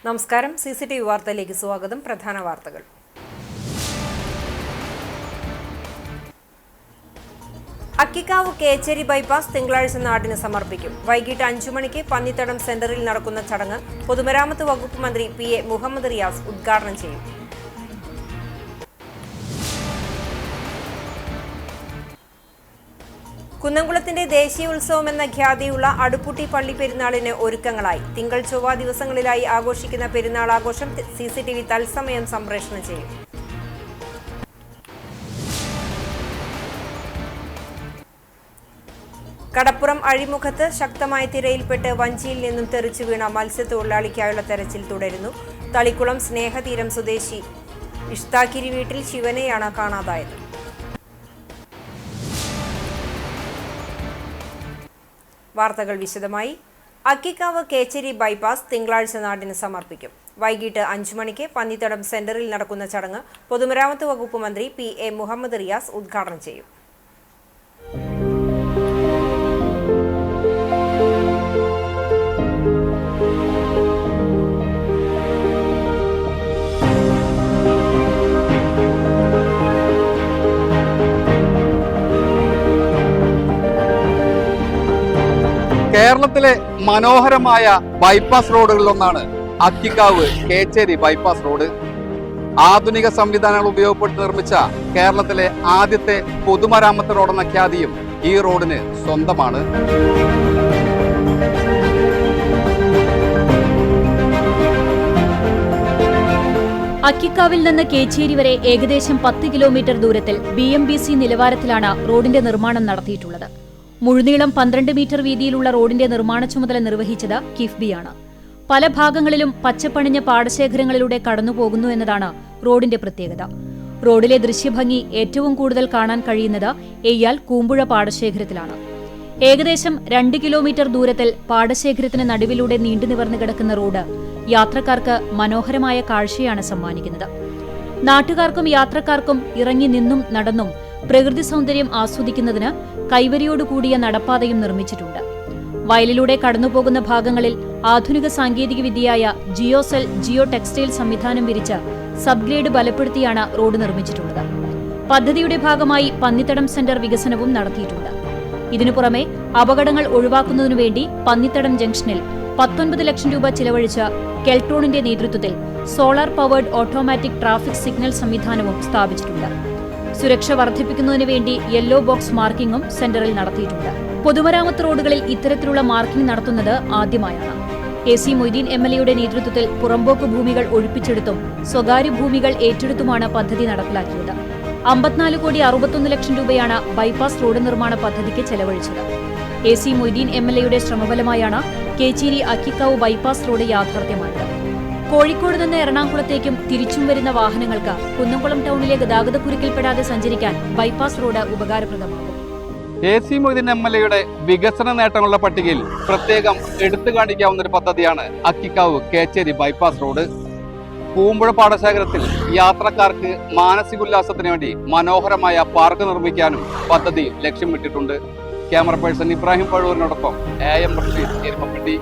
നമസ്കാരം. CCTV വാർത്തയിലേക്ക് സ്വാഗതം. പ്രധാന വാർത്തകൾ. അക്കിക്കാവ് കേച്ചേരി ബൈപ്പാസ് തിങ്കളാഴ്ച നാടിന് സമർപ്പിക്കും. വൈകിട്ട് 5 മണിക്ക് പന്നിത്തടം സെന്ററിൽ നടക്കുന്ന ചടങ്ങ് പൊതുമരാമത്ത് വകുപ്പ് മന്ത്രി PA മുഹമ്മദ് റിയാസ് ഉദ്ഘാടനം ചെയ്യും. കുന്നംകുളത്തിന്റെ ദേശീയ ഉത്സവം എന്ന ഖ്യാതിയുള്ള അടുപ്പുട്ടി പള്ളി പെരുന്നാളിന് ഒരുക്കങ്ങളായി. തിങ്കൾ ചൊവ്വ ദിവസങ്ങളിലായി ആഘോഷിക്കുന്ന പെരുന്നാൾ ആഘോഷം CCTV തത്സമയം സംപ്രേഷണം ചെയ്യും. കടപ്പുറം അഴിമുഖത്ത് ശക്തമായ തിരയിൽപ്പെട്ട് വഞ്ചിയിൽ നിന്നും തെറിച്ചു വീണ മത്സ്യത്തൊഴിലാളിക്കായുള്ള തെരച്ചിൽ തുടരുന്നു. തളിക്കുളം സ്നേഹതീരം സ്വദേശി ഇഷ്താക്കിരി വീട്ടിൽ ശിവനെയാണ് കാണാതായത്. വാർത്തകൾ വിശദമായി. അക്കിക്കാവ് കേച്ചേരി ബൈപ്പാസ് തിങ്കളാഴ്ച നാടിന് സമർപ്പിക്കും. വൈകിട്ട് 5 മണിക്ക് പന്നിത്തടം സെന്ററിൽ നടക്കുന്ന ചടങ്ങ് പൊതുമരാമത്ത് വകുപ്പ് മന്ത്രി PA മുഹമ്മദ് റിയാസ് ഉദ്ഘാടനം ചെയ്യും. കേരളത്തിലെ മനോഹരമായ bypass റോഡുകളിലൊന്നാണ് Akkikkavu Kecheri bypass road. ആധുനിക സംവിധാനങ്ങൾ ഉപയോഗപ്പെടുത്തി നിർമ്മിച്ച കേരളത്തിലെ ആദ്യത്തെ പൊതുമരാമത്ത് റോഡെന്ന ഖ്യാതിയും ഈ റോഡിന് സ്വന്തമാണ്. അക്കിക്കാവിൽ നിന്ന് കേച്ചേരി വരെ ഏകദേശം 10 കിലോമീറ്റർ ദൂരത്തിൽ BMBC നിലവാരത്തിലാണ് റോഡിന്റെ നിർമ്മാണം നടത്തിയിട്ടുള്ളത്. മുഴുനീളം 12 മീറ്റർ വീതിയിലുള്ള റോഡിന്റെ നിർമ്മാണ ചുമതല നിർവഹിച്ചത് കിഫ്ബിയാണ്. പല ഭാഗങ്ങളിലും പച്ചപ്പണിഞ്ഞ പാടശേഖരങ്ങളിലൂടെ കടന്നുപോകുന്നു എന്നതാണ് റോഡിന്റെ പ്രത്യേകത. റോഡിലെ ദൃശ്യഭംഗി ഏറ്റവും കൂടുതൽ കാണാൻ കഴിയുന്നത് എയ്യാൽ കൂമ്പുഴ പാടശേഖരത്തിലാണ്. ഏകദേശം 2 കിലോമീറ്റർ ദൂരത്തിൽ പാടശേഖരത്തിന് നടുവിലൂടെ നീണ്ടുനിവർന്നു കിടക്കുന്ന റോഡ് യാത്രക്കാർക്ക് മനോഹരമായ കാഴ്ചയാണ് സമ്മാനിക്കുന്നത്. നാട്ടുകാർക്കും യാത്രക്കാർക്കും ഇറങ്ങി നിന്നും നടന്നും പ്രകൃതി സൗന്ദര്യം ആസ്വദിക്കുന്നതിന് കൈവരിയോടുകൂടിയ നടപ്പാതയും നിർമ്മിച്ചിട്ടുണ്ട്. വയലിലൂടെ കടന്നുപോകുന്ന ഭാഗങ്ങളിൽ ആധുനിക സാങ്കേതിക വിദ്യയായ ജിയോസെൽ ജിയോ ടെക്സ്റ്റൈൽ സംവിധാനം വിരിച്ച് സബ്ഗ്രേഡ് ബലപ്പെടുത്തിയാണ് റോഡ് നിർമ്മിച്ചിട്ടുള്ളത്. പദ്ധതിയുടെ ഭാഗമായി പന്നിത്തടം സെന്റർ വികസനവും നടത്തിയിട്ടുണ്ട്. ഇതിനു പുറമെ അപകടങ്ങൾ ഒഴിവാക്കുന്നതിനുവേണ്ടി പന്നിത്തടം ജംഗ്ഷനിൽ 19 ലക്ഷം രൂപ ചിലവഴിച്ച് കെൽട്രോണിന്റെ നേതൃത്വത്തിൽ solar powered automatic traffic signal സംവിധാനവും സ്ഥാപിച്ചിട്ടുണ്ട്. സുരക്ഷ വർദ്ധിപ്പിക്കുന്നതിനു വേണ്ടി യെല്ലോ ബോക്സ് മാർക്കിംഗും സെന്ററിൽ നടത്തിയിട്ടുണ്ട്. പൊതുമരാമത്ത് റോഡുകളിൽ ഇത്തരത്തിലുള്ള മാർക്കിംഗ് നടത്തുന്നത് ആദ്യമായാണ്. AC മൊയ്തീൻ MLAയുടെ നേതൃത്വത്തിൽ പുറമ്പോക്ക് ഭൂമികൾ ഒഴിപ്പിച്ചെടുത്തും സ്വകാര്യ ഭൂമികൾ ഏറ്റെടുത്തുമാണ് പദ്ധതി നടപ്പിലാക്കിയത്. 54,61 ലക്ഷം രൂപയാണ് ബൈപ്പാസ് റോഡ് നിർമ്മാണ പദ്ധതിക്ക് ചെലവഴിച്ചത്. AC മൊയ്തീൻ MLAയുടെ ശ്രമഫലമായാണ് കേച്ചേരി അക്കിക്കാവ് ബൈപ്പാസ് റോഡ് യാഥാർത്ഥ്യമായത്. കോഴിക്കോട് നിന്ന് എറണാകുളത്തേക്കും തിരിച്ചും വരുന്ന വാഹനങ്ങൾക്ക് കുന്നംകുളം ടൗണിലെ ഗതാഗതക്കുരുക്കിൽപ്പെടാതെ സഞ്ചരിക്കാൻ ബൈപ്പാസ് റോഡ് ഉപകാരപ്രദമാകും. AC മൊയ്തീൻ MLAയുടെ വികസന നേട്ടങ്ങളുടെ പട്ടികയിൽ പ്രത്യേകം എടുത്തു കാണിക്കാവുന്ന ഒരു പദ്ധതിയാണ് അക്കിക്കാവ് കേച്ചേരി ബൈപ്പാസ് റോഡ്. കൂമ്പുഴ പാടശേഖരത്തിൽ യാത്രക്കാർക്ക് മാനസികോല്ലാസത്തിന് വേണ്ടി മനോഹരമായ പാർക്ക് നിർമ്മിക്കാനും പദ്ധതി ലക്ഷ്യമിട്ടിട്ടുണ്ട്. ക്യാമറ പേഴ്സൺ ഇബ്രാഹിം പഴൂരിനോടൊപ്പം AM റഷീദ് എരുമപ്പെട്ടി.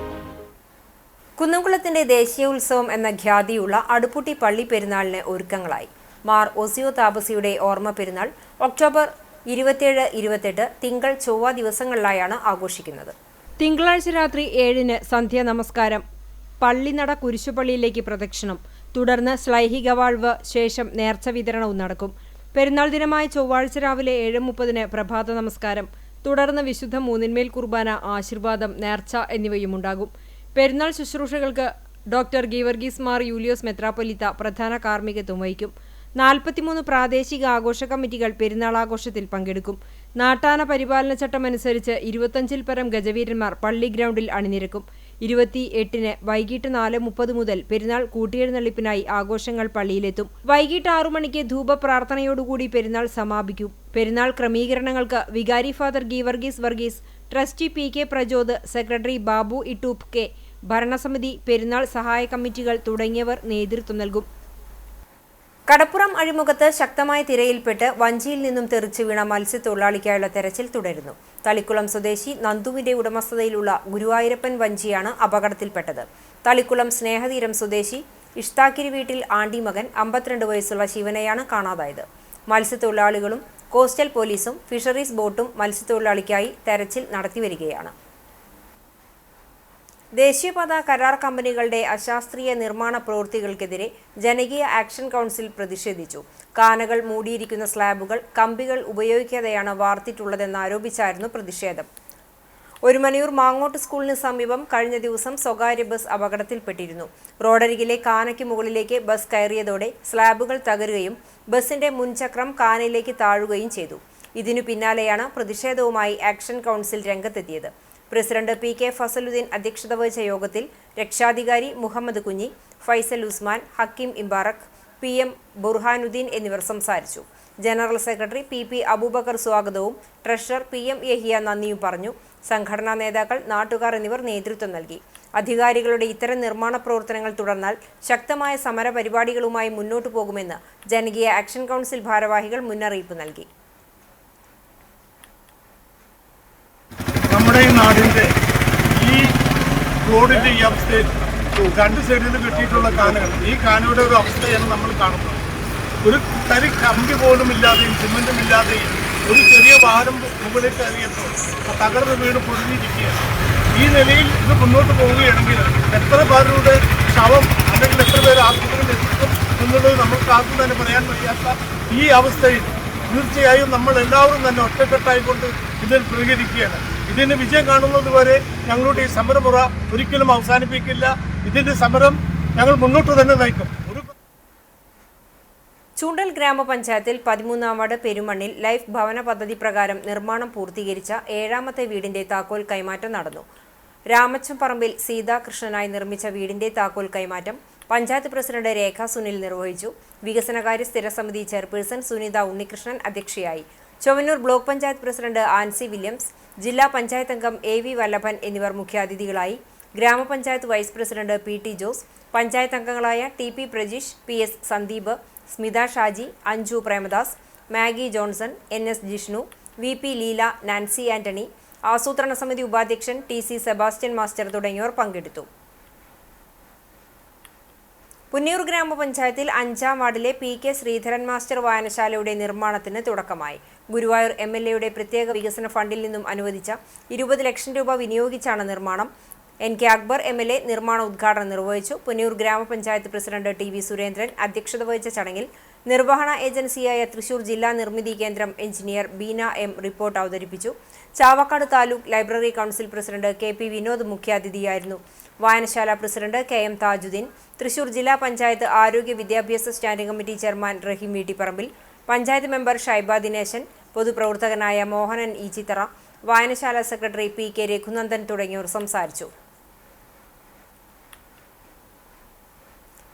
കുന്നംകുളത്തിന്റെ ദേശീയ ഉത്സവം എന്ന ഖ്യാതിയുള്ള അടുപ്പുട്ടി പള്ളി പെരുന്നാളിന് ഒരുക്കങ്ങളായി. മാർ ഒസിയോ താപസിയുടെ ഓർമ്മ പെരുന്നാൾ ഒക്ടോബർ 27, 28 തിങ്കൾ ചൊവ്വ ദിവസങ്ങളിലായാണ് ആഘോഷിക്കുന്നത്. തിങ്കളാഴ്ച രാത്രി 7-ന് സന്ധ്യാ നമസ്കാരം, പള്ളിനട കുരിശുപള്ളിയിലേക്ക് പ്രദക്ഷിണം, തുടർന്ന് ശ്ലൈഹിക വാഴ്വ്, ശേഷം നേർച്ച വിതരണവും നടക്കും. പെരുന്നാൾ ദിനമായ ചൊവ്വാഴ്ച രാവിലെ 7:30-ന് പ്രഭാത നമസ്കാരം, തുടർന്ന് വിശുദ്ധ മൂന്നിന്മേൽ കുർബാന, ആശീർവാദം, നേർച്ച എന്നിവയുമുണ്ടാകും. പെരുന്നാൾ ശുശ്രൂഷകൾക്ക് ഡോക്ടർ ഗീവർഗീസ് മാർ യൂലിയോസ് മെത്രാപ്പൊലീത്ത പ്രധാന കാർമ്മികത്വം വഹിക്കും. 43 പ്രാദേശിക ആഘോഷ കമ്മിറ്റികൾ പെരുന്നാൾ ആഘോഷത്തിൽ പങ്കെടുക്കും. നാട്ടാന പരിപാലന ചട്ടം അനുസരിച്ച് 25-ൽ പരം ഗജവീരന്മാർ പള്ളി ഗ്രൗണ്ടിൽ അണിനിരക്കും. 28-ന് വൈകിട്ട് 4:30 മുതൽ പെരുന്നാൾ കൂട്ടിയെഴുന്നള്ളിപ്പിനായി ആഘോഷങ്ങൾ പള്ളിയിലെത്തും. വൈകിട്ട് 6 മണിക്ക് ധൂപ പ്രാർത്ഥനയോടുകൂടി പെരുന്നാൾ സമാപിക്കും. പെരുന്നാൾ ക്രമീകരണങ്ങൾക്ക് വികാരി father Geevarghese Varghese, trustee PK Prajod, secretary Babu Ittoop K, ഭരണസമിതി, പെരുന്നാൾ സഹായ കമ്മിറ്റികൾ തുടങ്ങിയവർ നേതൃത്വം നൽകും. കടപ്പുറം അഴിമുഖത്ത് ശക്തമായ തിരയിൽപ്പെട്ട് വഞ്ചിയിൽ നിന്നും തെറിച്ചു വീണ മത്സ്യത്തൊഴിലാളിക്കായുള്ള തെരച്ചിൽ തുടരുന്നു. തളിക്കുളം സ്വദേശി നന്ദുവിന്റെ ഉടമസ്ഥതയിലുള്ള ഗുരുവായൂരപ്പൻ വഞ്ചിയാണ് അപകടത്തിൽപ്പെട്ടത്. തളിക്കുളം സ്നേഹതീരം സ്വദേശി ഇഷ്താക്കിരി വീട്ടിൽ ആണ്ടി മകൻ 52 വയസ്സുള്ള ശിവനെയാണ് കാണാതായത്. മത്സ്യത്തൊഴിലാളികളും കോസ്റ്റൽ പോലീസും ഫിഷറീസ് ബോട്ടും മത്സ്യത്തൊഴിലാളിക്കായി തെരച്ചിൽ നടത്തിവരികയാണ്. ദേശീയപാത കരാർ കമ്പനികളുടെ അശാസ്ത്രീയ നിർമ്മാണ പ്രവൃത്തികൾക്കെതിരെ ജനകീയ ആക്ഷൻ കൗൺസിൽ പ്രതിഷേധിച്ചു. കാനകൾ മൂടിയിരിക്കുന്ന സ്ലാബുകൾ കമ്പികൾ ഉപയോഗിക്കാതെയാണ് വാർത്തിട്ടുള്ളതെന്നാരോപിച്ചായിരുന്നു പ്രതിഷേധം. ഒരുമനയൂർ മാങ്ങോട്ട് സ്കൂളിന് സമീപം കഴിഞ്ഞ ദിവസം സ്വകാര്യ ബസ് അപകടത്തിൽപ്പെട്ടിരുന്നു. റോഡരികിലെ കാനയ്ക്ക് മുകളിലേക്ക് ബസ് കയറിയതോടെ സ്ലാബുകൾ തകരുകയും ബസിന്റെ മുൻചക്രം കാനയിലേക്ക് താഴുകയും ചെയ്തു. ഇതിനു പിന്നാലെയാണ് പ്രതിഷേധവുമായി ആക്ഷൻ കൗൺസിൽ രംഗത്തെത്തിയത്. പ്രസിഡന്റ് പി കെ ഫസലുദ്ദീൻ അധ്യക്ഷത വഹിച്ച യോഗത്തിൽ രക്ഷാധികാരി മുഹമ്മദ് കുഞ്ഞി, ഫൈസൽ ഉസ്മാൻ, ഹക്കീം ഇംബാറക്, PM ബുർഹാനുദ്ദീൻ എന്നിവർ സംസാരിച്ചു. ജനറൽ സെക്രട്ടറി PP അബൂബക്കർ സ്വാഗതവും ട്രഷറർ PM യഹിയ നന്ദിയും പറഞ്ഞു. സംഘടനാ നേതാക്കൾ, നാട്ടുകാർ എന്നിവർ നേതൃത്വം നൽകി. അധികാരികളുടെ ഇത്തരം നിർമ്മാണ പ്രവർത്തനങ്ങൾ തുടർന്നാൽ ശക്തമായ സമര പരിപാടികളുമായി മുന്നോട്ടു പോകുമെന്ന് ജനകീയ ആക്ഷൻ കൗൺസിൽ ഭാരവാഹികൾ മുന്നറിയിപ്പ് നൽകി. നമ്മുടെ ഈ നാടിൻ്റെ ഈ റോഡിൻ്റെ ഈ അവസ്ഥയിൽ രണ്ട് സൈഡിൽ കെട്ടിയിട്ടുള്ള കാനകൾ, ഈ കാനയുടെ ഒരു അവസ്ഥയാണ് നമ്മൾ കാണുന്നത്. ഒരു തരി കമ്പി പോലും ഇല്ലാതെയും സിമെൻറ്റും ഇല്ലാതെയും ഒരു ചെറിയ വാഹനം മുകളിൽ കയറിയപ്പോൾ തകർന്ന് വീണ് പൊടിഞ്ഞിരിക്കുകയാണ്. ഈ നിലയിൽ ഇത് മുന്നോട്ട് പോവുകയാണെങ്കിൽ എത്ര പേരുടെ ശവം അല്ലെങ്കിൽ എത്ര പേര് ആശുപത്രിയിൽ എത്തിക്കും എന്നുള്ളത് നമുക്ക് ആർക്കും തന്നെ പറയാൻ കഴിയാത്ത ഈ അവസ്ഥയിൽ തീർച്ചയായും നമ്മൾ എല്ലാവരും തന്നെ ഒറ്റക്കെട്ടായിക്കൊണ്ട് ഇതിൽ പ്രതികരിക്കുകയാണ്. ഇതിന് വിജയം കാണുന്നത് വരെ ഞങ്ങളുടെ ഈ സമരമുറ ഒരിക്കലും അവസാനിപ്പിക്കില്ല. ഇതിന്റെ സമരം ഞങ്ങൾ മുന്നോട്ട് തന്നെ നയിക്കും. ചൂണ്ടൽ ഗ്രാമപഞ്ചായത്തിൽ 13-ാം വാർഡ് പെരുമണ്ണിൽ ലൈഫ് ഭവന പദ്ധതി പ്രകാരം നിർമ്മാണം പൂർത്തീകരിച്ച 7ാമത്തെ വീടിന്റെ താക്കോൽ കൈമാറ്റം നടന്നു. രാമച്ചംപറമ്പിൽ സീതാകൃഷ്ണനായി നിർമ്മിച്ച വീടിന്റെ താക്കോൽ കൈമാറ്റം പഞ്ചായത്ത് പ്രസിഡന്റ് രേഖ സുനിൽ നിർവഹിച്ചു. വികസനകാര്യ സ്ഥിരസമിതി ചെയർപേഴ്സൺ സുനിത ഉണ്ണികൃഷ്ണൻ അധ്യക്ഷയായി. ചൊവ്വന്നൂർ ബ്ലോക്ക് പഞ്ചായത്ത് പ്രസിഡന്റ് ആൻസി വില്യംസ്, ജില്ലാ പഞ്ചായത്ത് അംഗം AV വല്ലഭൻ എന്നിവർ മുഖ്യാതിഥികളായി. ഗ്രാമപഞ്ചായത്ത് vice president PT Jose, panchayat അംഗങ്ങളായ TP Prajeesh, PS Sandeep, Smitha Shaji, Anju Premadas, Maggie Johnson, NS Jishnu, VP Leela, Nancy Antony, ആസൂത്രണ സമിതി ഉപാധ്യക്ഷൻ TC സെബാസ്റ്റ്യൻ മാസ്റ്റർ തുടങ്ങിയവർ പങ്കെടുത്തു. പുന്നയൂർ ഗ്രാമപഞ്ചായത്തിൽ 5-ാം വാർഡിലെ PK ശ്രീധരൻ മാസ്റ്റർ വായനശാലയുടെ നിർമ്മാണത്തിന് തുടക്കമായി. ഗുരുവായൂർ MLAയുടെ പ്രത്യേക വികസന ഫണ്ടിൽ നിന്നും അനുവദിച്ച 20 ലക്ഷം രൂപ വിനിയോഗിച്ചാണ് നിർമ്മാണം. NK അക്ബർ MLA നിർമ്മാണ ഉദ്ഘാടനം നിർവഹിച്ചു. പുന്നയൂർ ഗ്രാമപഞ്ചായത്ത് പ്രസിഡന്റ് TV സുരേന്ദ്രൻ അധ്യക്ഷത വഹിച്ച ചടങ്ങിൽ നിർവഹണ ഏജൻസിയായ തൃശൂർ ജില്ലാ നിർമ്മിതി കേന്ദ്രം എഞ്ചിനീയർ ബീന M റിപ്പോർട്ട് അവതരിപ്പിച്ചു. Chavakkad taluk library council president KP Vinod മുഖ്യാതിഥിയായിരുന്നു. വായനശാല പ്രസിഡന്റ് KM താജുദ്ദീൻ, തൃശൂർ ജില്ലാ പഞ്ചായത്ത് ആരോഗ്യ വിദ്യാഭ്യാസ standing committee chairman Raheem Veettipparambil, panchayat member Shaiba Dineshan, പൊതുപ്രവർത്തകനായ മോഹനൻ ഈച്ചിത്തറ, വായനശാല സെക്രട്ടറി PK രഘുനന്ദൻ തുടങ്ങിയവർ സംസാരിച്ചു.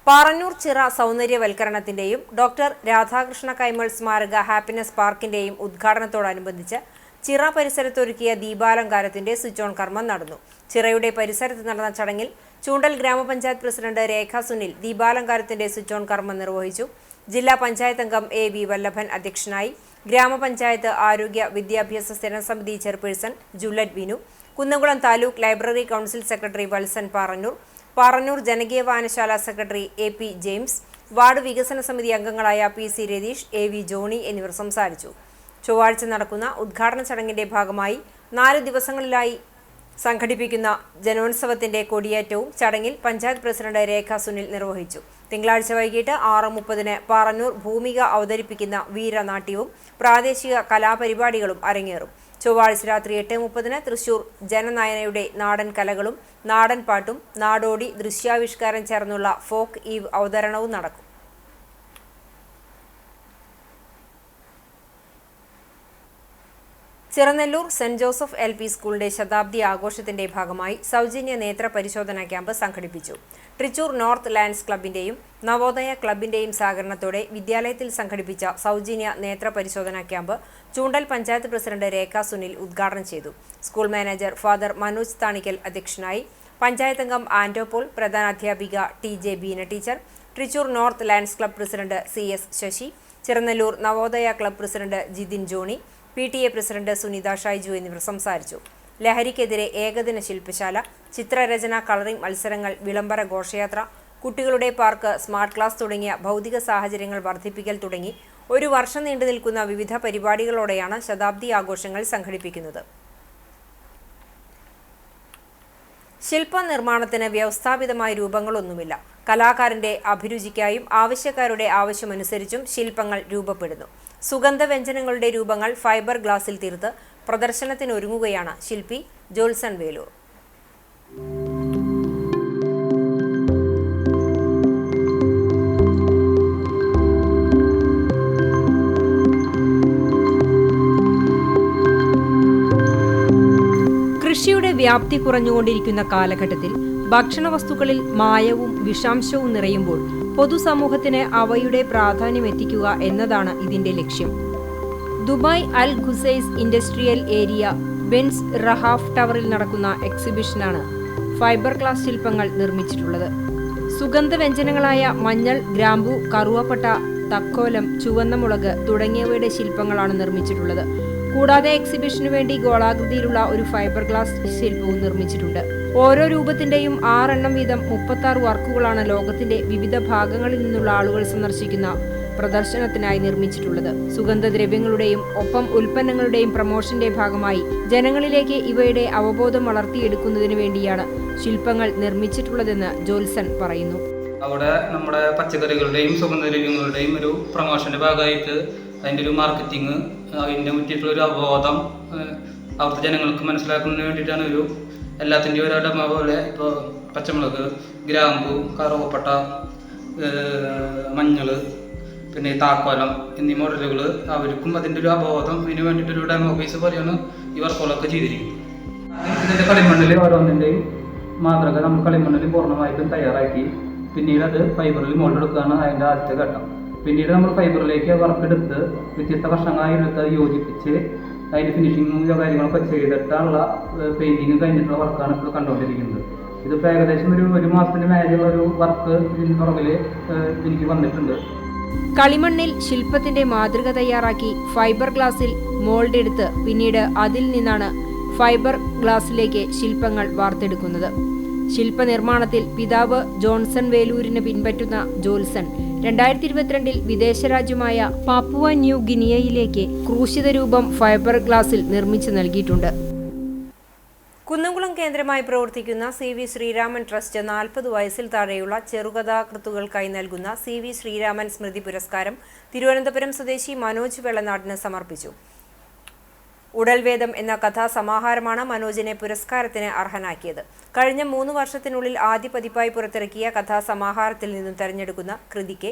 പാറന്നൂർ ചിറ സൗന്ദര്യവൽക്കരണത്തിന്റെയും ഡോക്ടർ രാധാകൃഷ്ണ കൈമൾ സ്മാരക ഹാപ്പിനെസ് പാർക്കിന്റെയും ഉദ്ഘാടനത്തോടനുബന്ധിച്ച് ചിറ പരിസരത്തൊരുക്കിയ ദീപാലങ്കാരത്തിന്റെ സ്വിച്ച് ഓൺ കർമ്മം നടന്നു. ചിറയുടെ പരിസരത്ത് നടന്ന ചടങ്ങിൽ ചൂണ്ടൽ ഗ്രാമപഞ്ചായത്ത് പ്രസിഡന്റ് രേഖ സുനിൽ ദീപാലങ്കാരത്തിന്റെ സ്വിച്ച് ഓൺ കർമ്മം നിർവഹിച്ചു. ജില്ലാ പഞ്ചായത്ത് അംഗം AV വല്ലഭൻ അധ്യക്ഷനായി. ഗ്രാമപഞ്ചായത്ത് ആരോഗ്യ വിദ്യാഭ്യാസ സ്ഥിരസമിതി chairperson Juliet Vinu, Kunnamkulam taluk library council secretary Valsan Parannur ജനകീയ വായനശാല സെക്രട്ടറി AP ജെയിംസ്, വാർഡ് വികസന സമിതി അംഗങ്ങളായ PC രതീഷ്, AV ജോണി എന്നിവർ സംസാരിച്ചു. ചൊവ്വാഴ്ച നടക്കുന്ന ഉദ്ഘാടന ചടങ്ങിന്റെ ഭാഗമായി 4 ദിവസങ്ങളിലായി സംഘടിപ്പിക്കുന്ന ജനോത്സവത്തിന്റെ കൊടിയേറ്റവും ചടങ്ങിൽ പഞ്ചായത്ത് പ്രസിഡന്റ് രേഖ സുനിൽ നിർവഹിച്ചു. തിങ്കളാഴ്ച വൈകിട്ട് 6:30 പാറന്നൂർ ഭൂമിക അവതരിപ്പിക്കുന്ന വീരനാട്യവും പ്രാദേശിക കലാപരിപാടികളും അരങ്ങേറും. ചൊവ്വാഴ്ച രാത്രി 8:30 തൃശൂർ ജനനായനയുടെ നാടൻ കലകളും നാടൻ പാട്ടും നാടോടി ദൃശ്യാവിഷ്കാരം ചേർന്നുള്ള ഫോക്ക് ഈവ് അവതരണവും നടക്കും. ചിറനെല്ലൂർ സെന്റ് ജോസഫ് LP സ്കൂളിന്റെ ശതാബ്ദി ആഘോഷത്തിന്റെ ഭാഗമായി സൗജന്യ നേത്ര പരിശോധനാ ക്യാമ്പ് സംഘടിപ്പിച്ചു. ട്രിച്ചൂർ നോർത്ത് ലയൺസ് ക്ലബിന്റെയും നവോദയ ക്ലബിന്റെയും സഹകരണത്തോടെ വിദ്യാലയത്തിൽ സംഘടിപ്പിച്ച സൗജന്യ നേത്ര പരിശോധനാ ക്യാമ്പ് ചൂണ്ടൽ പഞ്ചായത്ത് പ്രസിഡന്റ് രേഖ സുനിൽ ഉദ്ഘാടനം ചെയ്തു. School manager father Manoj Thanikkal അധ്യക്ഷനായി. പഞ്ചായത്ത് അംഗം ആന്റോപോൾ, പ്രധാനാധ്യാപിക TJ Beena teacher, Trichur north lions club president CS Sasi, Chiranellur Navodaya club president Jithin Johnny, PTA president Sunitha Shaiju എന്നിവർ സംസാരിച്ചു. ലഹരിക്കെതിരെ ഏകദിന ശില്പശാല, ചിത്രരചന, കളറിംഗ് മത്സരങ്ങൾ, വിളംബര ഘോഷയാത്ര, കുട്ടികളുടെ പാർക്ക്, സ്മാർട്ട് ക്ലാസ് തുടങ്ങിയ ഭൗതിക സാഹചര്യങ്ങൾ വർദ്ധിപ്പിക്കൽ തുടങ്ങി ഒരു വർഷം നീണ്ടു നിൽക്കുന്ന വിവിധ പരിപാടികളോടെയാണ് ശതാബ്ദി ആഘോഷങ്ങൾ സംഘടിപ്പിക്കുന്നത്. ശില്പനിർമ്മാണത്തിന് വ്യവസ്ഥാപിതമായ രൂപങ്ങളൊന്നുമില്ല. കലാകാരന്റെ അഭിരുചിക്കായും ആവശ്യക്കാരുടെ ആവശ്യമനുസരിച്ചും ശില്പങ്ങൾ രൂപപ്പെടുന്നു. സുഗന്ധവ്യഞ്ജനങ്ങളുടെ രൂപങ്ങൾ ഫൈബർ ഗ്ലാസിൽ തീർത്ത് പ്രദർശനത്തിനൊരുങ്ങുകയാണ് ശില്പി ജോൽസൺ വേലൂർ. കൃഷിയുടെ വ്യാപ്തി കുറഞ്ഞുകൊണ്ടിരിക്കുന്ന കാലഘട്ടത്തിൽ ഭക്ഷണവസ്തുക്കളിൽ മായവും വിഷാംശവും നിറയുമ്പോൾ പൊതുസമൂഹത്തിന് അവയുടെ പ്രാധാന്യം എത്തിക്കുക എന്നതാണ് ഇതിന്റെ ലക്ഷ്യം. Dubai Al Qusais industrial area Benz Rahaf ടവറിൽ നടക്കുന്ന എക്സിബിഷനാണ് ഫൈബർ ഗ്ലാസ് ശില്പങ്ങൾ നിർമ്മിച്ചിട്ടുള്ളത്. സുഗന്ധവ്യഞ്ജനങ്ങളായ മഞ്ഞൾ, ഗ്രാമ്പു, കറുവപ്പട്ട, തക്കോലം, ചുവന്ന മുളക് തുടങ്ങിയവയുടെ ശില്പങ്ങളാണ് നിർമ്മിച്ചിട്ടുള്ളത്. കൂടാതെ എക്സിബിഷനു വേണ്ടി ഗോളാകൃതിയിലുള്ള ഒരു ഫൈബർ ഗ്ലാസ് ശില്പവും നിർമ്മിച്ചിട്ടുണ്ട്. ഓരോ രൂപത്തിന്റെയും 6 എണ്ണം വീതം 36 വർക്കുകളാണ് ലോകത്തിന്റെ വിവിധ ഭാഗങ്ങളിൽ നിന്നുള്ള ആളുകൾ സന്ദർശിക്കുന്ന പ്രദർശനത്തിനായി നിർമ്മിച്ചിട്ടുള്ളത്. സുഗന്ധദ്രവ്യങ്ങളുടെയും ഒപ്പം ഉൽപ്പന്നങ്ങളുടെയും പ്രമോഷന്റെ ഭാഗമായി ജനങ്ങളിലേക്ക് ഇവയുടെ അവബോധം വളർത്തിയെടുക്കുന്നതിനു വേണ്ടിയാണ് ശില്പങ്ങൾ നിർമ്മിച്ചിട്ടുള്ളതെന്ന് ജോൽസൺ പറയുന്നു. അവിടെ നമ്മുടെ പച്ചക്കറികളുടെയും സുഗന്ധദ്രവ്യങ്ങളുടെയും ഒരു പ്രമോഷന്റെ ഭാഗമായിട്ട് അതിൻ്റെ ഒരു മാർക്കറ്റിങ്, അതിൻ്റെ പറ്റിയിട്ടുള്ളൊരു അവബോധം അവിടുത്തെ ജനങ്ങൾക്ക് മനസ്സിലാക്കുന്നതിന് വേണ്ടിയിട്ടാണ് എല്ലാത്തിൻ്റെയും ഒരു ഡെമോ പോലെ. ഇപ്പോൾ പച്ചമുളക്, ഗ്രാമ്പു, കറുവപ്പട്ട, മഞ്ഞൾ, പിന്നെ താക്കോലം എന്നീ മോഡലുകൾ അവർക്കും അതിൻ്റെ ഒരു അവബോധം ഇതിന് വേണ്ടിയിട്ടൊരു ഡെമോ പീസ് പോലെയാണ് ഈ വർക്കുകളൊക്കെ ചെയ്തിരിക്കുന്നത്. ഇതിൻ്റെ കളിമണ്ണിൽ ഓരോന്നിൻ്റെയും മാതൃക നമ്മൾ കളിമണ്ണിൽ പൂർണ്ണമായിട്ടും തയ്യാറാക്കി പിന്നീട് അത് ഫൈബറിൽ മോൾഡെടുക്കുകയാണ് അതിൻ്റെ ആദ്യത്തെ ഘട്ടം. പിന്നീട് നമ്മൾ ഫൈബറിലേക്ക് വർക്കെടുത്ത് വ്യത്യസ്ത വർഷങ്ങളായെടുത്ത് യോജിപ്പിച്ച് അതിൻ്റെ ഫിനിഷിങ്ങും കാര്യങ്ങളൊക്കെ ചെയ്തിട്ടുള്ള പെയിൻറ്റിങ് കഴിഞ്ഞിട്ടുള്ള വർക്കാണ് ഇപ്പോൾ കണ്ടുകൊണ്ടിരിക്കുന്നത്. ഇതിപ്പോൾ ഏകദേശം ഒരു മാസത്തിന് മേലെയുള്ള ഒരു വർക്ക് ഇതിന് പുറകിൽ എനിക്ക് വന്നിട്ടുണ്ട്. കളിമണ്ണിൽ ശില്പത്തിന്റെ മാതൃക തയ്യാറാക്കി ഫൈബർ ഗ്ലാസിൽ മോൾഡ് എടുത്ത് പിന്നീട് അതിൽ നിന്നാണ് ഫൈബർ ഗ്ലാസിലേക്ക് ശില്പങ്ങൾ വാർത്തെടുക്കുന്നത്. ശില്പനിർമ്മാണത്തിൽ പിതാവ് ജോൺസൺ വേലൂരിനെ പിൻപറ്റുന്ന ജോൽസൺ 2022 വിദേശ രാജ്യമായ പാപ്പുവ ന്യൂ ഗിനിയയിലേക്ക് ക്രൂശിത രൂപം ഫൈബർ ഗ്ലാസിൽ നിർമ്മിച്ചു നൽകിയിട്ടുണ്ട്. കുന്നംകുളം കേന്ദ്രമായി പ്രവർത്തിക്കുന്ന CV ശ്രീരാമൻ ട്രസ്റ്റ് 40 വയസ്സിൽ താഴെയുള്ള ചെറുകഥാകൃത്തുക്കൾക്കായി നൽകുന്ന CV ശ്രീരാമൻ സ്മൃതി പുരസ്കാരം തിരുവനന്തപുരം സ്വദേശി മനോജ് വെള്ളനാടിന് സമർപ്പിച്ചു. ഉടൽവേദം എന്ന കഥാസമാഹാരമാണ് മനോജിനെ പുരസ്കാരത്തിന് അർഹനാക്കിയത്. കഴിഞ്ഞ 3 വർഷത്തിനുള്ളിൽ ആദ്യ പതിപ്പായി പുറത്തിറക്കിയ കഥാസമാഹാരത്തിൽ നിന്നും തെരഞ്ഞെടുക്കുന്ന കൃതിക്ക്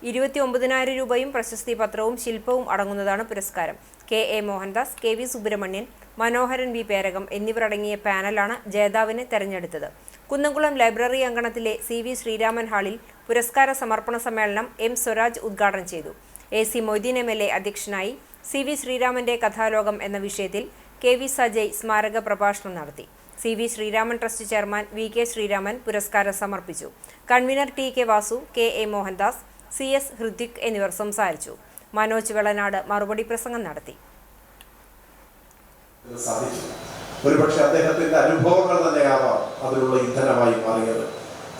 29,000 രൂപയും പ്രശസ്തി പത്രവും ശില്പവും അടങ്ങുന്നതാണ് പുരസ്കാരം. KA മോഹൻദാസ്, KV സുബ്രഹ്മണ്യൻ, മനോഹരൻ V പേരകം എന്നിവരടങ്ങിയ പാനലാണ് ജേതാവിനെ തെരഞ്ഞെടുത്തത്. കുന്നംകുളം ലൈബ്രറി അങ്കണത്തിലെ CV ശ്രീരാമൻ ഹാളിൽ പുരസ്കാര സമർപ്പണ സമ്മേളനം M സ്വരാജ് ഉദ്ഘാടനം ചെയ്തു. AC മൊയ്തീൻ MLA അധ്യക്ഷനായി. CV ശ്രീരാമന്റെ കഥാലോകം എന്ന വിഷയത്തിൽ KV സജയ് സ്മാരക പ്രഭാഷണം നടത്തി. CV Sreeraman trust chairman VK Sreeraman പുരസ്കാരം സമർപ്പിച്ചു. Convener TK Vasu, KA Mohandas, CS Hridwik എന്നിവർ സംസാരിച്ചു. മനോജ് വെള്ളനാട് മറുപടി പ്രസംഗം നടത്തി. ഒരുപക്ഷെ അദ്ദേഹത്തിന്റെ അനുഭവങ്ങൾ തന്നെയാവാം അതിനുള്ള ഇന്ധനമായി മാറിയത്.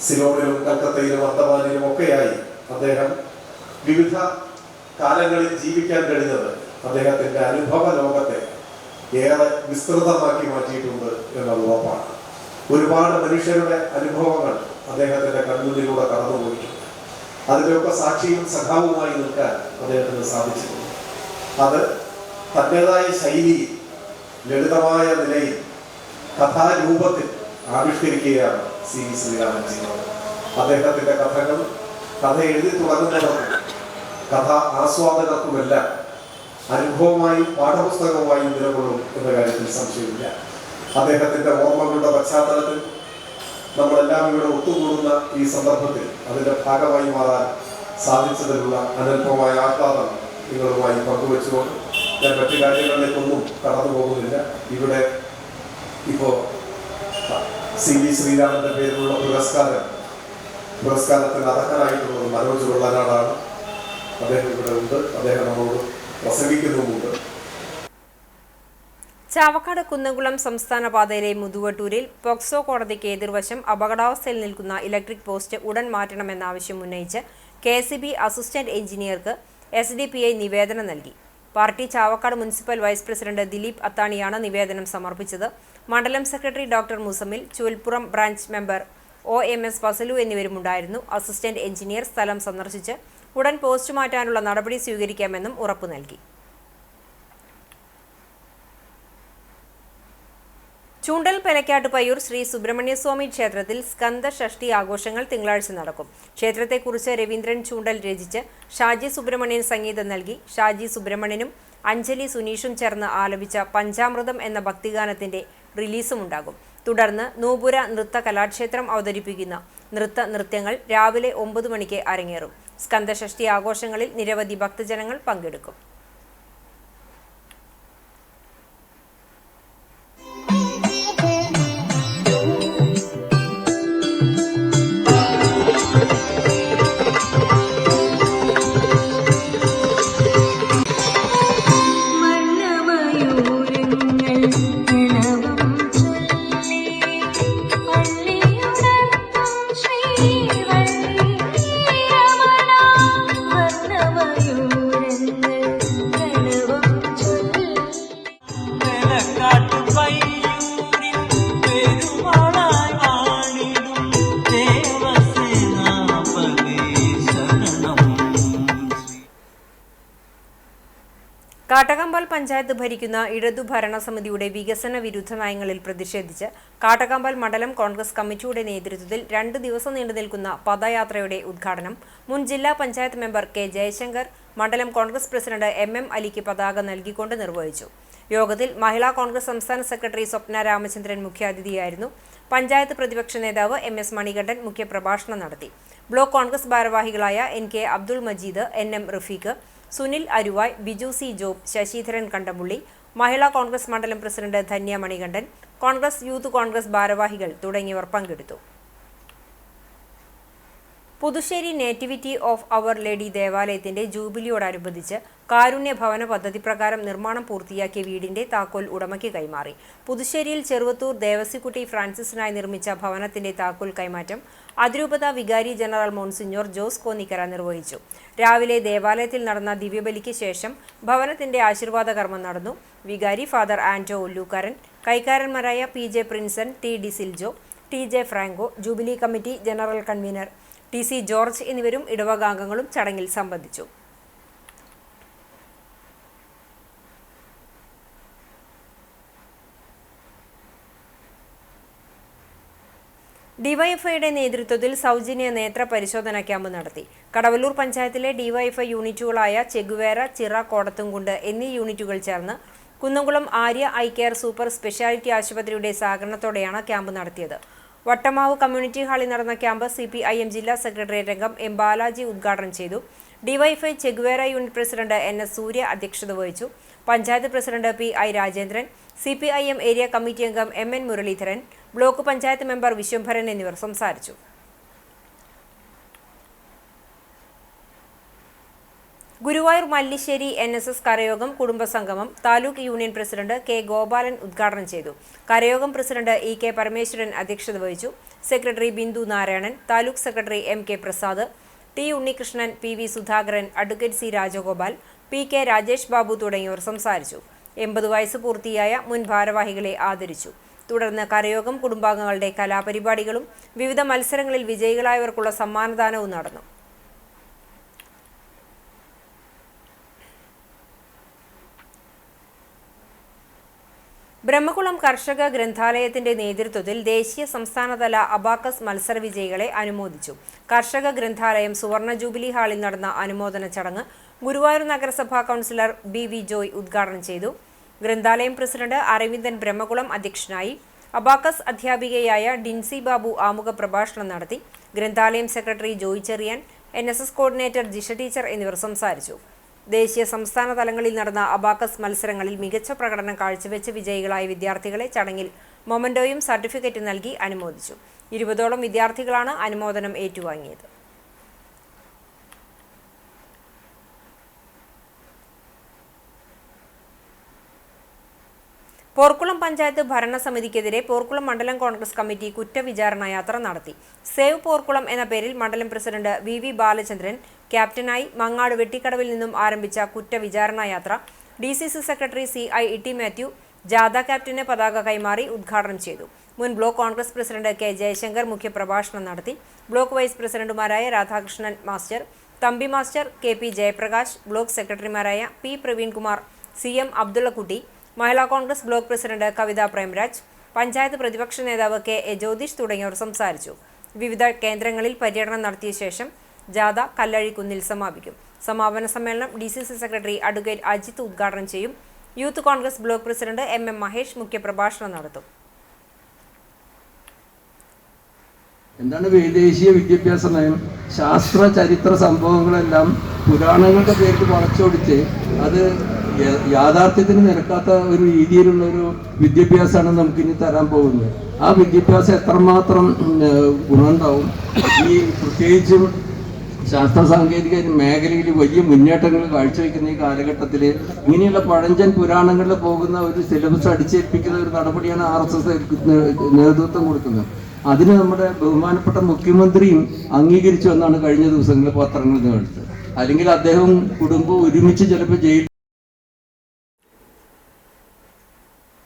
സിലോണിലും കൽക്കത്തയിലും അന്തമാനിലും ഒക്കെയായി അദ്ദേഹം വിവിധ കാലങ്ങളിൽ ജീവിക്കാൻ കഴിഞ്ഞത് അദ്ദേഹത്തിന്റെ അനുഭവ ലോകത്തെ ഏറെ വിസ്തൃതമാക്കി മാറ്റിയിട്ടുണ്ട് എന്നത് ഉറപ്പാണ്. ഒരുപാട് മനുഷ്യരുടെ അനുഭവങ്ങൾ അദ്ദേഹത്തിന്റെ കൺമുന്നിലൂടെ കടന്നുപോയിട്ടുണ്ട്. അതിലൊക്കെ സാക്ഷിയും സഖാവുമായി നിൽക്കാൻ അദ്ദേഹത്തിന് സാധിച്ചിട്ടുണ്ട്. അത് തന്റേതായ ശൈലിയിൽ ലളിതമായ നിലയിൽ കഥാരൂപത്തിൽ ആവിഷ്കരിക്കുകയാണ് CV ശ്രീരാമൻ ചെയ്യുന്നത്. അദ്ദേഹത്തിന്റെ കഥകൾ കഥ എഴുതി തുടങ്ങുന്നവർക്കും കഥ ആസ്വാദകർക്കുമെല്ലാം അനുഭവമായും പാഠപുസ്തകമായും നിലകൊള്ളും എന്ന കാര്യത്തിൽ സംശയമില്ല. അദ്ദേഹത്തിന്റെ ഓർമ്മകളുടെ പശ്ചാത്തലത്തിൽ നമ്മളെല്ലാം ഇവിടെ ഒത്തുകൂടുന്ന ഈ സന്ദർഭത്തിൽ അതിന്റെ ഭാഗമായി മാറാൻ സാധിച്ചതിലുള്ള അനൽപമായ ആഹ്ലാദം നിങ്ങളുമായി പങ്കുവെച്ചുകൊണ്ട് ഞാൻ മറ്റു കാര്യങ്ങളിലേക്കൊന്നും കടന്നു പോകുന്നില്ല. ഇവിടെ ഇപ്പോൾ CV ശ്രീരാമന്റെ പേരിലുള്ള പുരസ്കാരത്തിന് അർഹനായിട്ടുള്ളത് മനോജ് വെള്ളനാടാണ്. അദ്ദേഹം ഇവിടെ ഉണ്ട്. അദ്ദേഹം നമ്മളോട് പ്രസംഗിക്കുന്നുമുണ്ട്. ചാവക്കാട് കുന്നംകുളം സംസ്ഥാന പാതയിലെ മുതുവട്ടൂരിൽ പോക്സോ കോടതിക്ക് എതിർവശം അപകടാവസ്ഥയിൽ നിൽക്കുന്ന ഇലക്ട്രിക് പോസ്റ്റ് ഉടൻ മാറ്റണമെന്ന ആവശ്യം ഉന്നയിച്ച് KSEB അസിസ്റ്റന്റ് എഞ്ചിനീയർക്ക് SDPI നിവേദനം നൽകി. Party Chavakkad municipal vice president Dileep അത്താണിയാണ് നിവേദനം സമർപ്പിച്ചത്. മണ്ഡലം secretary doctor Musammil, Chuvalppuram branch member OMS Fasalu എന്നിവരുമുണ്ടായിരുന്നു. അസിസ്റ്റന്റ് എഞ്ചിനീയർ സ്ഥലം സന്ദർശിച്ച് ഉടൻ പോസ്റ്റ് മാറ്റാനുള്ള നടപടി സ്വീകരിക്കാമെന്നും ഉറപ്പു നൽകി. ചൂണ്ടൽ പെലക്കാട്ടുപയ്യൂർ ശ്രീ സുബ്രഹ്മണ്യസ്വാമി ക്ഷേത്രത്തിൽ സ്കന്ദഷഷ്ഠി ആഘോഷങ്ങൾ തിങ്കളാഴ്ച നടക്കും. ക്ഷേത്രത്തെക്കുറിച്ച് രവീന്ദ്രൻ ചൂണ്ടൽ രചിച്ച് ഷാജി സുബ്രഹ്മണ്യൻ സംഗീതം നൽകി. ഷാജി സുബ്രഹ്മണ്യനും അഞ്ജലി സുനീഷും ചേർന്ന് ആലപിച്ച പഞ്ചാമൃതം എന്ന ഭക്തിഗാനത്തിന്റെ റിലീസുമുണ്ടാകും. തുടർന്ന് നൂപുര നൃത്ത കലാക്ഷേത്രം അവതരിപ്പിക്കുന്ന നൃത്യങ്ങൾ രാവിലെ 9 മണിക്ക് അരങ്ങേറും. സ്കന്ദഷഷ്ഠി ആഘോഷങ്ങളിൽ നിരവധി ഭക്തജനങ്ങൾ പങ്കെടുക്കും. കാട്ടകമ്പാൽ പഞ്ചായത്ത് ഭരിക്കുന്ന ഇടതു ഭരണസമിതിയുടെ വികസന വിരുദ്ധ നയങ്ങളിൽ പ്രതിഷേധിച്ച് കാട്ടകമ്പാൽ മണ്ഡലം കോൺഗ്രസ് കമ്മിറ്റിയുടെ നേതൃത്വത്തിൽ 2 ദിവസം നീണ്ടുനിൽക്കുന്ന പദയാത്രയുടെ ഉദ്ഘാടനം മുൻ ജില്ലാ പഞ്ചായത്ത് മെമ്പർ K. ജയശങ്കർ മണ്ഡലം കോൺഗ്രസ് പ്രസിഡന്റ് MM അലിക്ക് പതാക നൽകിക്കൊണ്ട് നിർവഹിച്ചു. യോഗത്തിൽ മഹിളാ കോൺഗ്രസ് സംസ്ഥാന സെക്രട്ടറി സ്വപ്ന രാമചന്ദ്രൻ മുഖ്യാതിഥിയായിരുന്നു. പഞ്ചായത്ത് പ്രതിപക്ഷ നേതാവ് MS മണികണ്ഠൻ മുഖ്യപ്രഭാഷണം നടത്തി. ബ്ലോക്ക് കോൺഗ്രസ് ഭാരവാഹികളായ NK Abdul Majeed, NM Rafeeq, Sunil Aruvai, Biju C Job, Sasidharan Kandamulli, Mahila Congress മണ്ഡലം പ്രസിഡന്റ് ധന്യ മണികണ്ഠൻ, കോൺഗ്രസ് യൂത്ത് കോൺഗ്രസ് ഭാരവാഹികൾ തുടങ്ങിയവർ പങ്കെടുത്തു. Puthussery nativity of our lady ദേവാലയത്തിന്റെ ജൂബിലിയോടനുബന്ധിച്ച് കാരുണ്യ ഭവന പദ്ധതി പ്രകാരം നിർമ്മാണം പൂർത്തിയാക്കിയ വീടിന്റെ താക്കോൽ ഉടമയ്ക്ക് കൈമാറി. പുതുശ്ശേരിയിൽ ചെറുവത്തൂർ ദേവസിക്കുട്ടി ഫ്രാൻസിസിനായി നിർമ്മിച്ച ഭവനത്തിന്റെ താക്കോൽ കൈമാറ്റം അതിരൂപത വികാരി ജനറൽ മോൺസിഞ്ഞോർ ജോസ് കോന്നിക്കര നിർവഹിച്ചു. രാവിലെ ദേവാലയത്തിൽ നടന്ന ദിവ്യബലിക്ക് ശേഷം ഭവനത്തിന്റെ ആശീർവാദ കർമ്മം നടന്നു. വികാരി ഫാദർ ആന്റോ ഒല്ലൂക്കാരൻ, കൈക്കാരന്മാരായ PJ Prinson, TD Siljo, TJ Franco, jubilee committee general convener TC George എന്നിവരും ഇടവകാംഗങ്ങളും ചടങ്ങിൽ സംബന്ധിച്ചു. ഡിവൈഎഫ്ഐയുടെ നേതൃത്വത്തിൽ സൗജന്യ നേത്ര പരിശോധന ക്യാമ്പ് നടത്തി. കടവല്ലൂർ പഞ്ചായത്തിലെ ഡിവൈഎഫ്ഐ യൂണിറ്റുകളായ ചെഗുവേര, ചിറ, കോടത്തുംകുണ്ട് എന്നീ യൂണിറ്റുകൾ ചേർന്ന് Kunnamkulam Arya eye care super speciality ആശുപത്രിയുടെ സഹകരണത്തോടെയാണ് ക്യാമ്പ് നടത്തിയത്. വട്ടമാവ് കമ്മ്യൂണിറ്റി ഹാളിൽ നടന്ന ക്യാമ്പ് CPIM ജില്ലാ സെക്രട്ടേറിയറ്റ് അംഗം M. ബാലാജി ഉദ്ഘാടനം ചെയ്തു. DYFI Che Guevara unit president NS Surya അധ്യക്ഷത വഹിച്ചു. Panchayat president PI Rajendran, CPIM area committee അംഗം MN Muraleedharan, block panchayat member Viswambharan എന്നിവർ സംസാരിച്ചു. ഗുരുവായൂർ മല്ലിശ്ശേരി NSS കരയോഗം കുടുംബസംഗമം taluk union president K. Gopalan ഉദ്ഘാടനം ചെയ്തു. കരയോഗം പ്രസിഡന്റ് EK പരമേശ്വരൻ അധ്യക്ഷത വഹിച്ചു. Secretary Bindu Narayanan, taluk secretary MK Prasad, T. Unnikrishnan, PV Sudhakaran, advocate C. Rajagopal, PK Rajesh Babu തുടങ്ങിയവർ സംസാരിച്ചു. 80 വയസ്സ് പൂർത്തിയായ മുൻ ഭാരവാഹികളെ ആദരിച്ചു. തുടർന്ന് കരയോഗം കുടുംബാംഗങ്ങളുടെ കലാപരിപാടികളും വിവിധ മത്സരങ്ങളിൽ വിജയികളായവർക്കുള്ള സമ്മാനദാനവും നടന്നു. ബ്രഹ്മകുളം കർഷക ഗ്രന്ഥാലയത്തിന്റെ നേതൃത്വത്തിൽ ദേശീയ സംസ്ഥാനതല അബാക്കസ് മത്സര വിജയികളെ അനുമോദിച്ചു. കർഷക ഗ്രന്ഥാലയം സുവർണ ജൂബിലി ഹാളിൽ നടന്ന അനുമോദന ചടങ്ങ് ഗുരുവായൂർ നഗരസഭാ കൗൺസിലർ BV ജോയ് ഉദ്ഘാടനം ചെയ്തു. ഗ്രന്ഥാലയം പ്രസിഡന്റ് അരവിന്ദൻ ബ്രഹ്മകുളം അധ്യക്ഷനായി. അബാക്കസ് അധ്യാപികയായ ഡിൻസി ബാബു ആമുഖ പ്രഭാഷണം നടത്തി. ഗ്രന്ഥാലയം secretary Joy Cheriyan, NSS coordinator Jisha teacher എന്നിവർ സംസാരിച്ചു. ദേശീയ സംസ്ഥാന തലങ്ങളിൽ നടന്ന അബാക്കസ് മത്സരങ്ങളിൽ മികച്ച പ്രകടനം കാഴ്ചവെച്ച വിജയികളായ വിദ്യാർത്ഥികളെ ചടങ്ങിൽ മൊമന്റോയും സർട്ടിഫിക്കറ്റും നൽകി അനുമോദിച്ചു. 20ഓളം വിദ്യാർത്ഥികളാണ് അനുമോദനം ഏറ്റുവാങ്ങിയത്. പോർക്കുളം പഞ്ചായത്ത് ഭരണസമിതിക്കെതിരെ പോർക്കുളം മണ്ഡലം കോൺഗ്രസ് കമ്മിറ്റി കുറ്റവിചാരണ യാത്ര നടത്തി. സേവ് പോർക്കുളം എന്ന പേരിൽ മണ്ഡലം പ്രസിഡന്റ് വി ബാലചന്ദ്രൻ ക്യാപ്റ്റനായി മങ്ങാട് വെട്ടിക്കടവിൽ നിന്നും ആരംഭിച്ച കുറ്റവിചാരണ യാത്ര DCC secretary CI T Mathew ജാഥ ക്യാപ്റ്റന് പതാക കൈമാറി ഉദ്ഘാടനം ചെയ്തു. മുൻ block Congress president K Jayashankar മുഖ്യപ്രഭാഷണം നടത്തി. ബ്ലോക്ക് വൈസ് പ്രസിഡന്റുമാരായ Radhakrishnan master, Thampi master, KP Jayaprakash, block സെക്രട്ടറിമാരായ P Praveenkumar, CM Abdullakutty, Mahila Congress block president Kavitha Premraj, panchayat പ്രതിപക്ഷ നേതാവ് KA ജ്യോതിഷ് തുടങ്ങിയവർ സംസാരിച്ചു. വിവിധ കേന്ദ്രങ്ങളിൽ പര്യടനം നടത്തിയ ശേഷം ജാഥ കല്ലഴിക്കുന്നിൽ സമാപിക്കും. സമാപന സമ്മേളനം DCC സെക്രട്ടറി അഡ്വക്കേറ്റ് അജിത്ത് ഉദ്ഘാടനം ചെയ്യും. Youth Congress block president MM Mahesh മുഖ്യപ്രഭാഷണം നടത്തും. എന്താണ് ദേശീയ വിദ്യാഭ്യാസ നയം? ശാസ്ത്ര ചരിത്ര സംഭവങ്ങളെല്ലാം പുരാണങ്ങളുടെ പേരിൽ വളച്ചൊടിച്ച് അത് യാഥാർത്ഥ്യത്തിന് നിരക്കാത്ത ഒരു രീതിയിലുള്ള ഒരു വിദ്യാഭ്യാസമാണ് നമുക്കിനി തരാൻ പോകുന്നത്. ആ വിദ്യാഭ്യാസം എത്രമാത്രം ഗുണമുണ്ടാവും? ഈ പ്രത്യേകിച്ചും ശാസ്ത്ര സാങ്കേതിക മേഖലയിൽ വലിയ മുന്നേറ്റങ്ങൾ കാഴ്ചവെക്കുന്ന ഈ കാലഘട്ടത്തിൽ ഇങ്ങനെയുള്ള പഴഞ്ചൻ പുരാണങ്ങളിൽ പോകുന്ന ഒരു സിലബസ് അടിച്ചേൽപ്പിക്കുന്ന ഒരു നടപടിയാണ് RSS നേതൃത്വം കൊടുക്കുന്നത്. അതിന് നമ്മുടെ ബഹുമാനപ്പെട്ട മുഖ്യമന്ത്രിയും അംഗീകരിച്ചു എന്നാണ് കഴിഞ്ഞ ദിവസങ്ങളിൽ പത്രങ്ങളിൽ കേട്ടത്. അല്ലെങ്കിൽ അദ്ദേഹവും കുടുംബവും ഒരുമിച്ച് ചിലപ്പോൾ ജയിൽ.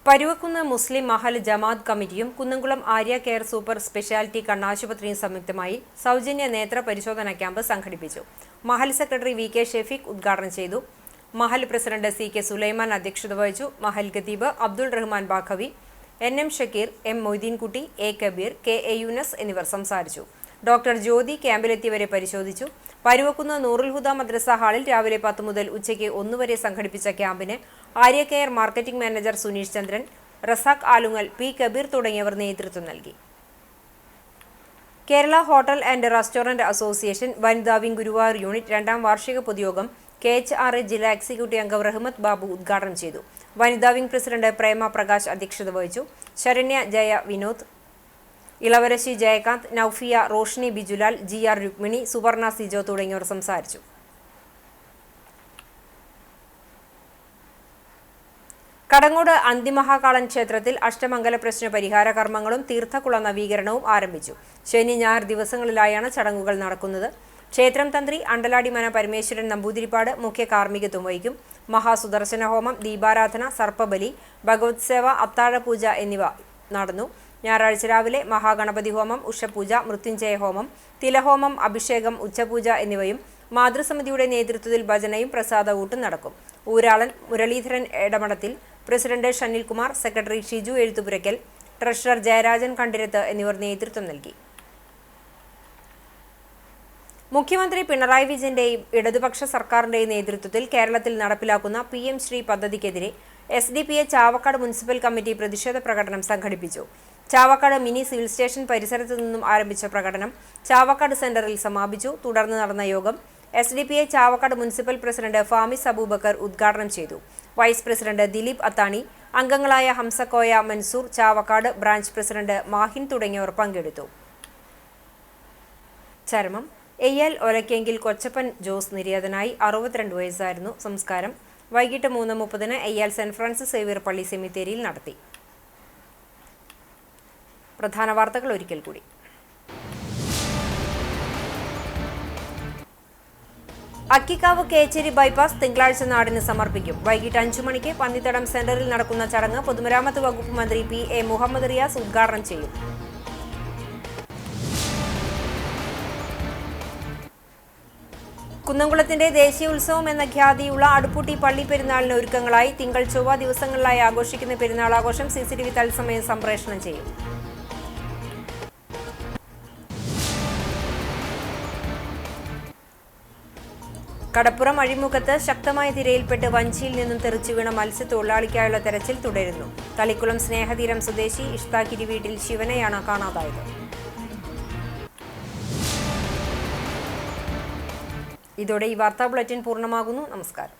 പരുവക്കുന്ന് മുസ്ലിം മഹൽ ജമാഅത്ത് കമ്മിറ്റിയും Kunnamkulam Arya care super speciality കണ്ണാശുപത്രിയും സംയുക്തമായി സൗജന്യ നേത്ര പരിശോധന ക്യാമ്പ് സംഘടിപ്പിച്ചു. മഹൽ സെക്രട്ടറി VK ഷെഫീഖ് ഉദ്ഘാടനം ചെയ്തു. മഹൽ പ്രസിഡന്റ് CK സുലൈമാൻ അധ്യക്ഷത വഹിച്ചു. Mahal ഖതീബ് Abdul Rahman Baqavi, NM Shakir, M Moideenkutty, A Kabir, KA Yunus എന്നിവർ സംസാരിച്ചു. ഡോക്ടർ ജ്യോതി ക്യാമ്പിലെത്തിയവരെ പരിശോധിച്ചു. പരുവക്കുന്ന് നൂറുൽ ഹുദ മദ്രസ ഹാളിൽ രാവിലെ 10 മുതൽ ഉച്ചയ്ക്ക് 1 വരെ സംഘടിപ്പിച്ച ക്യാമ്പിന് Arya care marketing manager Suneesh Chandran, Razak Alungal, P Kabeer തുടങ്ങിയവർ നേതൃത്വം നൽകി. Kerala hotel and restaurant association വനിതാ വിംഗ് ഗുരുവായൂർ യൂണിറ്റ് 2ാം വാർഷിക പൊതുയോഗം KHRA ജില്ലാ എക്സിക്യൂട്ടീവ് അംഗം റഹ്മത്ത് ബാബു ഉദ്ഘാടനം ചെയ്തു. വനിതാ വിംഗ് പ്രസിഡന്റ് പ്രേമ പ്രകാശ് അധ്യക്ഷത വഹിച്ചു. ശരണ്യ ജയ വിനോദ്, ഇളവരശി ജയകാന്ത്, നൌഫിയ, റോഷ്നി ബിജുലാൽ, GR രുക്മിണി, സുവർണ സിജോ തുടങ്ങിയവർ സംസാരിച്ചു. കടങ്ങോട് അന്തിമഹാകാളൻ ക്ഷേത്രത്തിൽ അഷ്ടമംഗല പ്രശ്ന പരിഹാര കർമ്മങ്ങളും തീർത്ഥക്കുള നവീകരണവും ആരംഭിച്ചു. ശനി ഞായർ ദിവസങ്ങളിലായാണ് ചടങ്ങുകൾ നടക്കുന്നത്. ക്ഷേത്രം തന്ത്രി അണ്ടലാടിമന പരമേശ്വരൻ നമ്പൂതിരിപ്പാട് മുഖ്യ കാർമ്മികത്വം വഹിക്കും. മഹാസുദർശന ഹോമം, ദീപാരാധന, സർപ്പബലി, ഭഗവത് സേവ, അത്താഴപൂജ എന്നിവ നടന്നു. ഞായറാഴ്ച രാവിലെ മഹാഗണപതി ഹോമം, ഉഷപൂജ, മൃത്യുഞ്ജയ ഹോമം, തിലഹോമം, അഭിഷേകം, ഉച്ചപൂജ എന്നിവയും മാതൃസമിതിയുടെ നേതൃത്വത്തിൽ ഭജനയും പ്രസാദകൂട്ടും നടക്കും. ഊരാളൻ Muraleedharan Edamadathil, president Shanilkumar, secretary Shiju Ezhuthupurakkal, treasurer Jayarajan Kandirath എന്നിവർ നേതൃത്വം നൽകി. മുഖ്യമന്ത്രി പിണറായി വിജയന്റെയും ഇടതുപക്ഷ സർക്കാരിന്റെയും നേതൃത്വത്തിൽ കേരളത്തിൽ നടപ്പിലാക്കുന്ന PM ശ്രീ പദ്ധതിക്കെതിരെ SDPI ചാവക്കാട് മുനിസിപ്പൽ കമ്മിറ്റി പ്രതിഷേധ പ്രകടനം സംഘടിപ്പിച്ചു. ചാവക്കാട് മിനി സിവിൽ സ്റ്റേഷൻ പരിസരത്തു നിന്നും ആരംഭിച്ച പ്രകടനം ചാവക്കാട് സെന്ററിൽ സമാപിച്ചു. തുടർന്ന് നടന്ന യോഗം SDPI Chavakkad municipal president Famis Aboobacker ഉദ്ഘാടനം ചെയ്തു. വൈസ് പ്രസിഡന്റ് ദിലീപ് അത്താണി, അംഗങ്ങളായ ഹംസക്കോയ മൻസൂർ, ചാവക്കാട് ബ്രാഞ്ച് പ്രസിഡന്റ് മാഹിൻ തുടങ്ങിയവർ പങ്കെടുത്തു. ചരമം എയ്യാൽ ഒലക്കെങ്കിൽ കൊച്ചപ്പൻ ജോസ് നിര്യാതനായി. 62 വയസ്സായിരുന്നു. സംസ്കാരം വൈകിട്ട് 3:30 എയ്യാൽ സെന്റ് ഫ്രാൻസിസ് സേവിയർ പള്ളി സെമിത്തേരിയിൽ നടത്തി. പ്രധാന വാർത്തകൾ ഒരിക്കൽ കൂടി. അക്കിക്കാവ് കേച്ചേരി ബൈപ്പാസ് തിങ്കളാഴ്ച നാടിന് സമർപ്പിക്കും. വൈകിട്ട് 5 മണിക്ക് പന്നിത്തടം സെന്ററിൽ നടക്കുന്ന ചടങ്ങ് പൊതുമരാമത്ത് വകുപ്പ് മന്ത്രി PA മുഹമ്മദ് റിയാസ് ഉദ്ഘാടനം ചെയ്യും. കുന്നംകുളത്തിന്റെ ദേശീയ ഉത്സവം എന്ന ഖ്യാതിയുള്ള അടുപ്പൂട്ടി പള്ളി പെരുന്നാളിന് ഒരുക്കങ്ങളായി. തിങ്കൾ ചൊവ്വ ദിവസങ്ങളിലായി ആഘോഷിക്കുന്ന പെരുന്നാൾ ആഘോഷം CCTV തത്സമയം സംപ്രേഷണം ചെയ്യും. കടപ്പുറം അഴിമുഖത്ത് ശക്തമായ തിരയിൽപ്പെട്ട് വഞ്ചിയിൽ നിന്നും തെറിച്ചു വീണ മത്സ്യത്തൊഴിലാളിക്കായുള്ള തെരച്ചിൽ തുടരുന്നു. തളിക്കുളം സ്നേഹതീരം സ്വദേശി ഇഷ്താക്കിരി വീട്ടിൽ ശിവനെയാണ് കാണാതായത്. ഇതോടെ ഈ വാർത്താ ബുള്ളറ്റിൻ പൂർണ്ണമാകുന്നു. നമസ്കാരം.